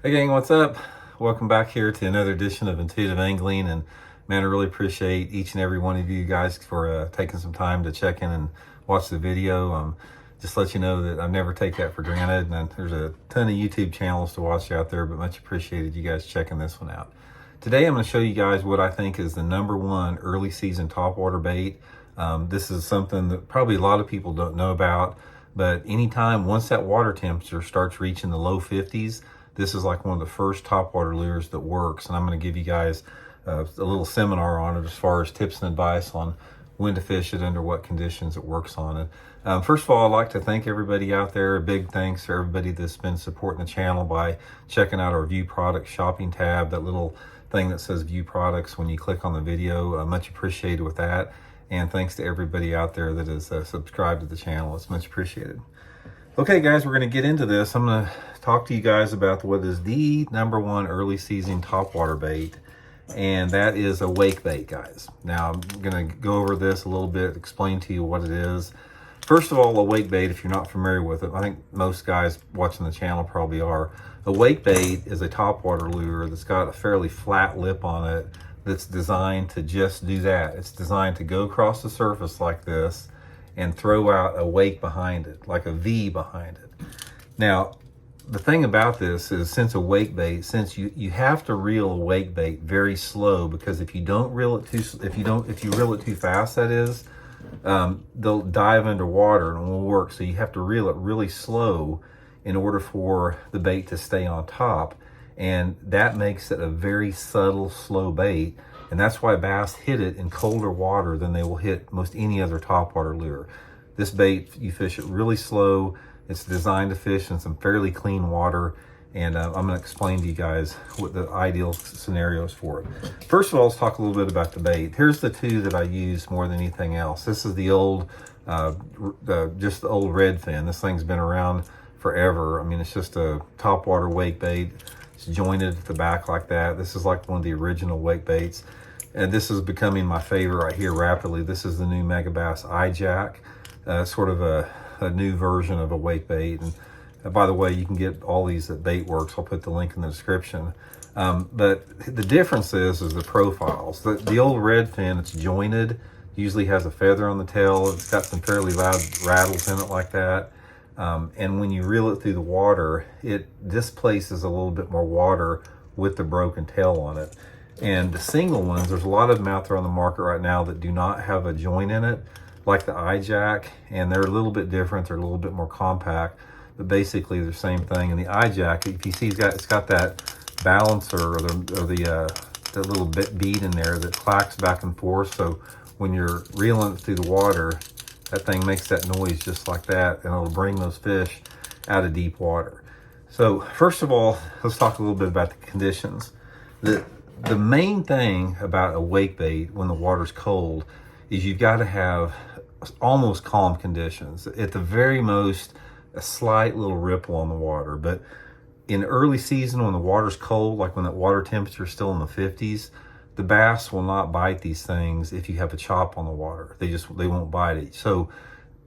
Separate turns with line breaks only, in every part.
Hey gang, what's up? Welcome back here to another edition of Intuitive Angling. And man, I really appreciate each and every one of you guys for taking some time to check in and watch the video. Just let you know that I never take that for granted. And there's a ton of YouTube channels to watch out there, but much appreciated you guys checking this one out. Today I'm going to show you guys what I think is the #1 early season topwater bait. This is something that probably a lot of people don't know about, but anytime once that water temperature starts reaching the low 50s, this is like one of the first topwater lures that works. And I'm going to give you guys a little seminar on it as far as tips and advice on when to fish it, under what conditions it works on it. First of all, I'd like to thank everybody out there. A big thanks to everybody that's been supporting the channel by checking out our View Products shopping tab, that little thing that says View Products when you click on the video. Much appreciated with that. And thanks to everybody out there that is subscribed to the channel. It's much appreciated. Okay guys, we're going to get into this. I'm going to talk to you guys about what is the #1 early season topwater bait, and that is a wake bait, guys. Now I'm going to go over this a little bit, explain to you what it is. First of all, a wake bait, if you're not familiar with it, I think most guys watching the channel probably are. A wake bait is a topwater lure that's got a fairly flat lip on it that's designed to just do that. It's designed to go across the surface like this and throw out a wake behind it, like a V behind it. Now, the thing about this is, since you have to reel a wake bait very slow, because if you reel it too fast, that is, they'll dive underwater and it won't work. So you have to reel it really slow in order for the bait to stay on top. And that makes it a very subtle, slow bait. And that's why bass hit it in colder water than they will hit most any other topwater lure. This bait, you fish it really slow. It's designed to fish in some fairly clean water. And I'm going to explain to you guys what the ideal scenario is for it. First of all, let's talk a little bit about the bait. Here's the two that I use more than anything else. This is the old, just the old redfin. This thing's been around forever. I mean, it's just a topwater wake bait. It's jointed at the back like that. This is like one of the original wake baits. And this is becoming my favorite right here rapidly. This is the new Megabass iJack. Sort of a new version of a wake bait. And by the way, you can get all these at Baitworks. I'll put the link in the description. But the difference is the profiles. The old redfin, it's jointed, usually has a feather on the tail. It's got some fairly loud rattles in it like that. And when you reel it through the water, it displaces a little bit more water with the broken tail on it. And the single ones, there's a lot of them out there on the market right now that do not have a joint in it, like the iJack, and they're a little bit different. They're a little bit more compact, but basically they're the same thing. And the iJack, if you see, it's got that balancer or the little bead in there that clacks back and forth. So when you're reeling it through the water, that thing makes that noise just like that, and it'll bring those fish out of deep water. So first of all, let's talk a little bit about the conditions. The main thing about a wake bait when the water's cold is you've got to have almost calm conditions. At the very most, a slight little ripple on the water. But in early season, when the water's cold, like when that water temperature is still in the 50s, the bass will not bite these things if you have a chop on the water. They won't bite it. So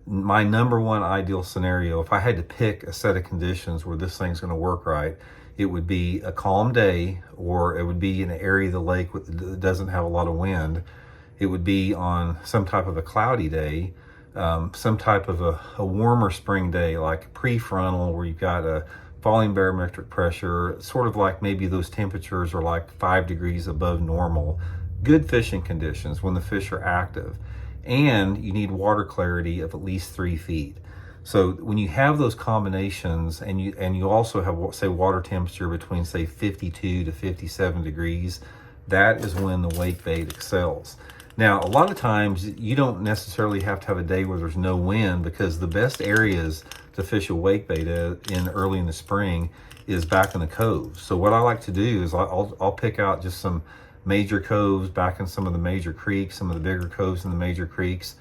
my #1 ideal scenario, if I had to pick a set of conditions where this thing's going to work right, it would be a calm day, or it would be in an area of the lake that doesn't have a lot of wind. It would be on some type of a cloudy day, some type of a warmer spring day, like prefrontal, where you've got a falling barometric pressure, sort of like maybe those temperatures are like 5 degrees above normal. Good fishing conditions when the fish are active. And you need water clarity of at least 3 feet. So when you have those combinations, and you also have, say, water temperature between, say, 52 to 57 degrees, that is when the wake bait excels. Now, a lot of times you don't necessarily have to have a day where there's no wind, because the best areas to fish a wake bait in early in the spring is back in the coves. So what I like to do is I'll pick out just some major coves back in some of the major creeks, some of the bigger coves in the major creeks,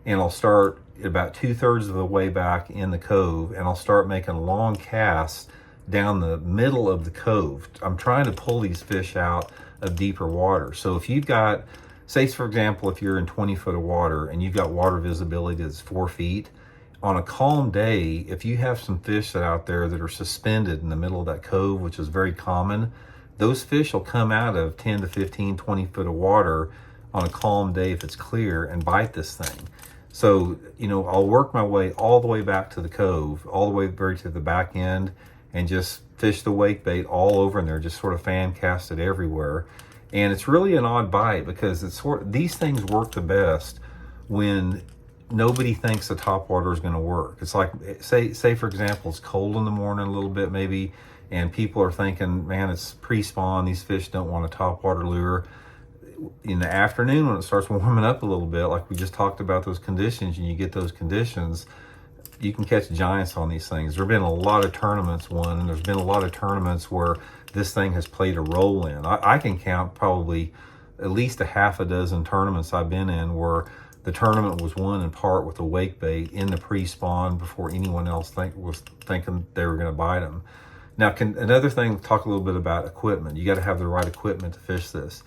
and I'll start about 2/3 of the way back in the cove, and I'll start making long casts down the middle of the cove. I'm trying to pull these fish out of deeper water. So if you've got, say for example, if you're in 20 foot of water and you've got water visibility that's 4 feet, on a calm day, if you have some fish that out there that are suspended in the middle of that cove, which is very common, those fish will come out of 10 to 15, 20 foot of water on a calm day if it's clear and bite this thing. So, you know, I'll work my way all the way back to the cove, all the way very to the back end, and just fish the wake bait all over in there, just sort of fan cast it everywhere. And it's really an odd bite because these things work the best when nobody thinks the topwater is going to work. It's like, say for example, it's cold in the morning a little bit maybe, and people are thinking, man, it's pre-spawn, these fish don't want a topwater lure. In the afternoon, when it starts warming up a little bit, like we just talked about those conditions, and you get those conditions, you can catch giants on these things. There have been a lot of tournaments won, and there's been a lot of tournaments where this thing has played a role in. I can count probably at least a half a dozen tournaments I've been in where the tournament was won in part with a wake bait in the pre-spawn before anyone else was thinking they were going to bite them. Now, another thing, talk a little bit about equipment. You got to have the right equipment to fish this.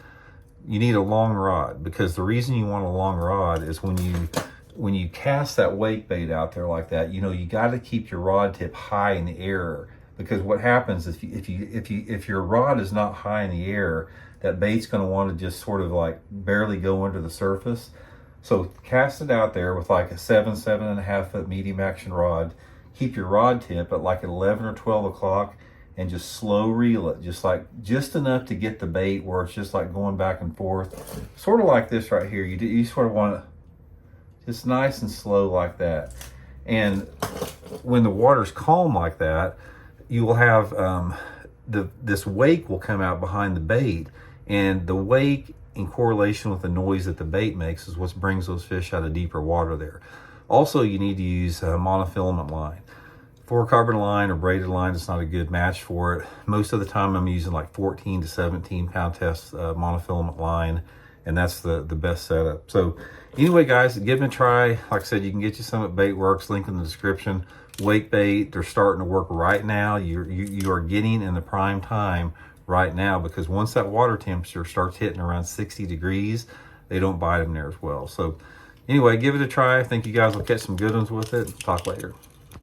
You need a long rod, because the reason you want a long rod is when you cast that wake bait out there like that, you know, you got to keep your rod tip high in the air, because what happens is if your rod is not high in the air, that bait's going to want to just sort of like barely go under the surface. So cast it out there with like a 7.5 foot medium action rod. Keep your rod tip at like 11 or 12 o'clock and just slow reel it, just enough to get the bait where it's just like going back and forth, sort of like this right here. You sort of want it just nice and slow like that. And when the water's calm like that, you will have this wake will come out behind the bait, and the wake in correlation with the noise that the bait makes is what brings those fish out of deeper water there. Also, you need to use a monofilament line. Fluorocarbon line or braided line is not a good match for it. Most of the time I'm using like 14 to 17 pound test monofilament line, and that's the best setup. So anyway, guys, give it a try. Like I said, you can get you some at Baitworks, link in the description. Wake bait, they're starting to work right now. You are getting in the prime time right now, because once that water temperature starts hitting around 60 degrees, they don't bite them there as well. So anyway, give it a try. I think you guys will catch some good ones with it. Talk later.